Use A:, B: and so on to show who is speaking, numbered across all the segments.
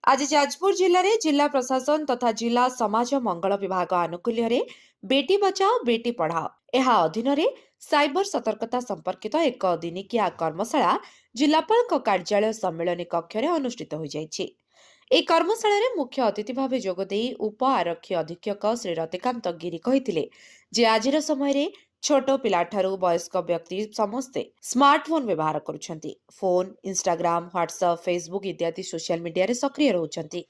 A: आज जाजपुर जिले में जिला प्रशासन तथा जिला समाज मंगल विभाग आनुकूल्य बेटी बचाओ बेटी पढ़ाओ यह अधीन साइबर सतर्कता संपर्कित एक दिनिकिया कर्मशाला जिलापाल कार्यालय सम्मेलन कक्ष अनुष्ठित हो जाइछि। ଏହି କର୍ମଶାଳାରେ ମୁଖ୍ୟ ଅତିଥି ଭାବେ ଯୋଗଦେଇ ଉପ ଆରକ୍ଷୀ ଅଧୀକ୍ଷକ ଶ୍ରୀ ରତିକାନ୍ତ ଗିରି କହିଥିଲେ ଯେ ଆଜିର ସମୟରେ ଛୋଟ ପିଲାଠାରୁ ବୟସ୍କ ବ୍ୟକ୍ତି ସମସ୍ତେ ସ୍ମାର୍ଟଫୋନ ବ୍ୟବହାର କରୁଛନ୍ତି। ଫୋନ, ଇନଷ୍ଟାଗ୍ରାମ, ହ୍ୱାଟ୍ସଆପ୍, ଫେସବୁକ୍ ଇତ୍ୟାଦି ସୋସିଆଲ ମିଡିଆରେ ସକ୍ରିୟ ରହୁଛନ୍ତି।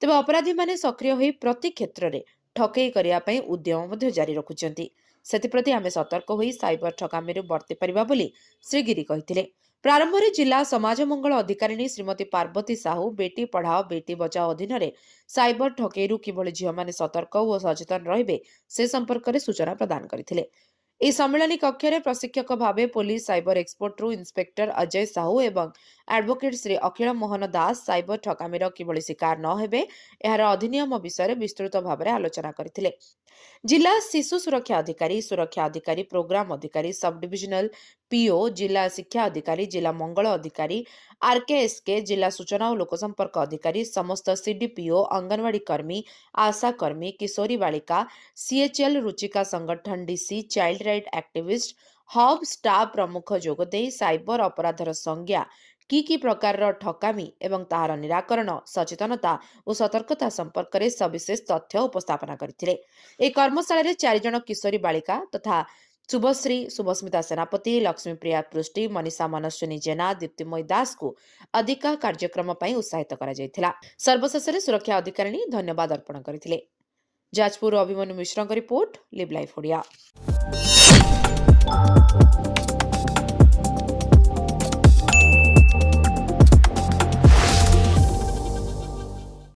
A: ତେବେ ଅପରାଧୀମାନେ ସକ୍ରିୟ ହୋଇ ପ୍ରତି କ୍ଷେତ୍ରରେ ଠକେଇ କରିବା ପାଇଁ ଉଦ୍ୟମ ମଧ୍ୟ ଜାରି ରଖୁଛନ୍ତି। ସେଥିପ୍ରତି ଆମେ ସତର୍କ ହୋଇ ସାଇବର ଠକାମିରୁ ବର୍ତ୍ତି ପାରିବା ବୋଲି ଶ୍ରୀ ଗିରି କହିଥିଲେ। प्रारंभ में जिला समाज मंगल अधिकारी श्रीमती पार्वती साहू बेटी पढ़ाओ बेटी बचाओ अधीन साइबर ठकेई किभली झील मैंने सतर्क और सचेतन रहिबे से संपर्क में सूचना प्रदान करथिले। ଏହି ସମ୍ମିଳନୀ କକ୍ଷରେ ପ୍ରଶିକ୍ଷକ ଭାବେ ପୋଲିସ ସାଇବର ଏକ୍ସପର୍ଟରୁ ଇନ୍ସପେକ୍ଟର ଅଜୟ ସାହୁ ଏବଂ ଆଡଭୋକେଟ ଶ୍ରୀ ଅଖିଳ ମୋହନ ଦାସ ସାଇବର ଠକାମିର କିଭଳି ଶିକାର ନ ହେବେ ଏହାର ଅଧିନିୟମ ବିଷୟରେ ବିସ୍ତୃତ ଭାବରେ ଆଲୋଚନା କରିଥିଲେ। जिला शिशु सुरक्षा अधिकारी प्रोग्राम अधिकारी सब डिविजनल पीओ, जिला शिक्षा अधिकारी, जिला मंगल अधिकारी, आरकेएसके, जिला सूचना और लोकसंपर्क अधिकारी, समस्त सीडीपीओ, अंगनवाड़ी कर्मी, आशा कर्मी, किशोरी बालिका, सीएचएल, रुचिका संगठन DC, child right activist, hub staff प्रमुख जोगदे साइबर अपराधर संज्ञा कि प्रकार ठकामी एवं ताहार निराकरण सचेतनता और सतर्कता संपर्क में सविशेष तथ्य उपस्थापना करथिले। ଏହି କର୍ମଶାଳାରେ 4 ଜଣ କିଶୋରୀ ବାଳିକା ତଥା शुभश्री शुभस्मिता सेनापति, लक्ष्मीप्रिया पृष्टि, मनीषा मनस्विनी जेना, दीप्तिमयी दास को अधिका कार्यक्रम पर उत्साहित करा। सर्वशेष सुरक्षा अधिकारी धन्यवाद अर्पण करथिले। जाजपुर अभिमन्यु मिश्र रिपोर्ट, लिव लाइफ ओडिया।